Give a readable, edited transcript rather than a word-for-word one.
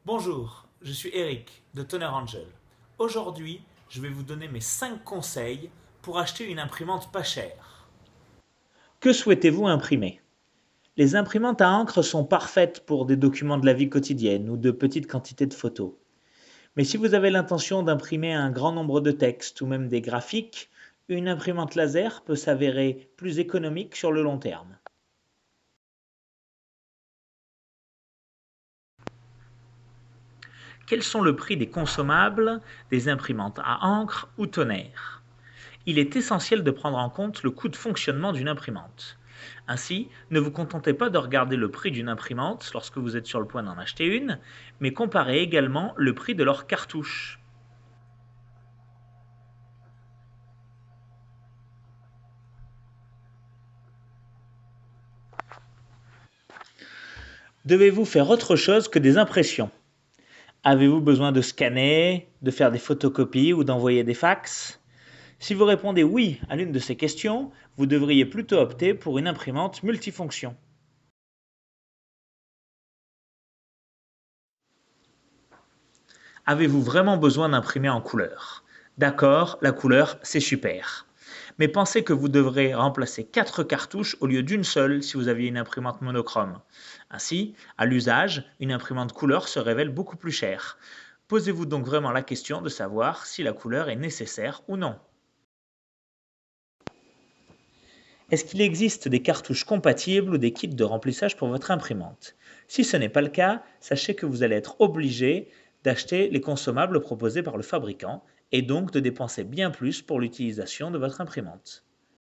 Bonjour, je suis Eric de Toner Angel. Aujourd'hui, je vais vous donner mes 5 conseils pour acheter une imprimante pas chère. Que souhaitez-vous imprimer? Les imprimantes à encre sont parfaites pour des documents de la vie quotidienne ou de petites quantités de photos. Mais si vous avez l'intention d'imprimer un grand nombre de textes ou même des graphiques, une imprimante laser peut s'avérer plus économique sur le long terme. Quels sont le prix des consommables des imprimantes à encre ou tonnerre? Il est essentiel de prendre en compte le coût de fonctionnement d'une imprimante. Ainsi, ne vous contentez pas de regarder le prix d'une imprimante lorsque vous êtes sur le point d'en acheter une, mais comparez également le prix de leur cartouche. Devez-vous faire autre chose que des impressions? Avez-vous besoin de scanner, de faire des photocopies ou d'envoyer des fax? Si vous répondez oui à l'une de ces questions, vous devriez plutôt opter pour une imprimante multifonction. Avez-vous vraiment besoin d'imprimer en couleur? D'accord, la couleur, c'est super. Mais pensez que vous devrez remplacer 4 cartouches au lieu d'une seule si vous aviez une imprimante monochrome. Ainsi, à l'usage, une imprimante couleur se révèle beaucoup plus chère. Posez-vous donc vraiment la question de savoir si la couleur est nécessaire ou non. Est-ce qu'il existe des cartouches compatibles ou des kits de remplissage pour votre imprimante? Si ce n'est pas le cas, sachez que vous allez être obligé d'acheter les consommables proposés par le fabricant et donc de dépenser bien plus pour l'utilisation de votre imprimante.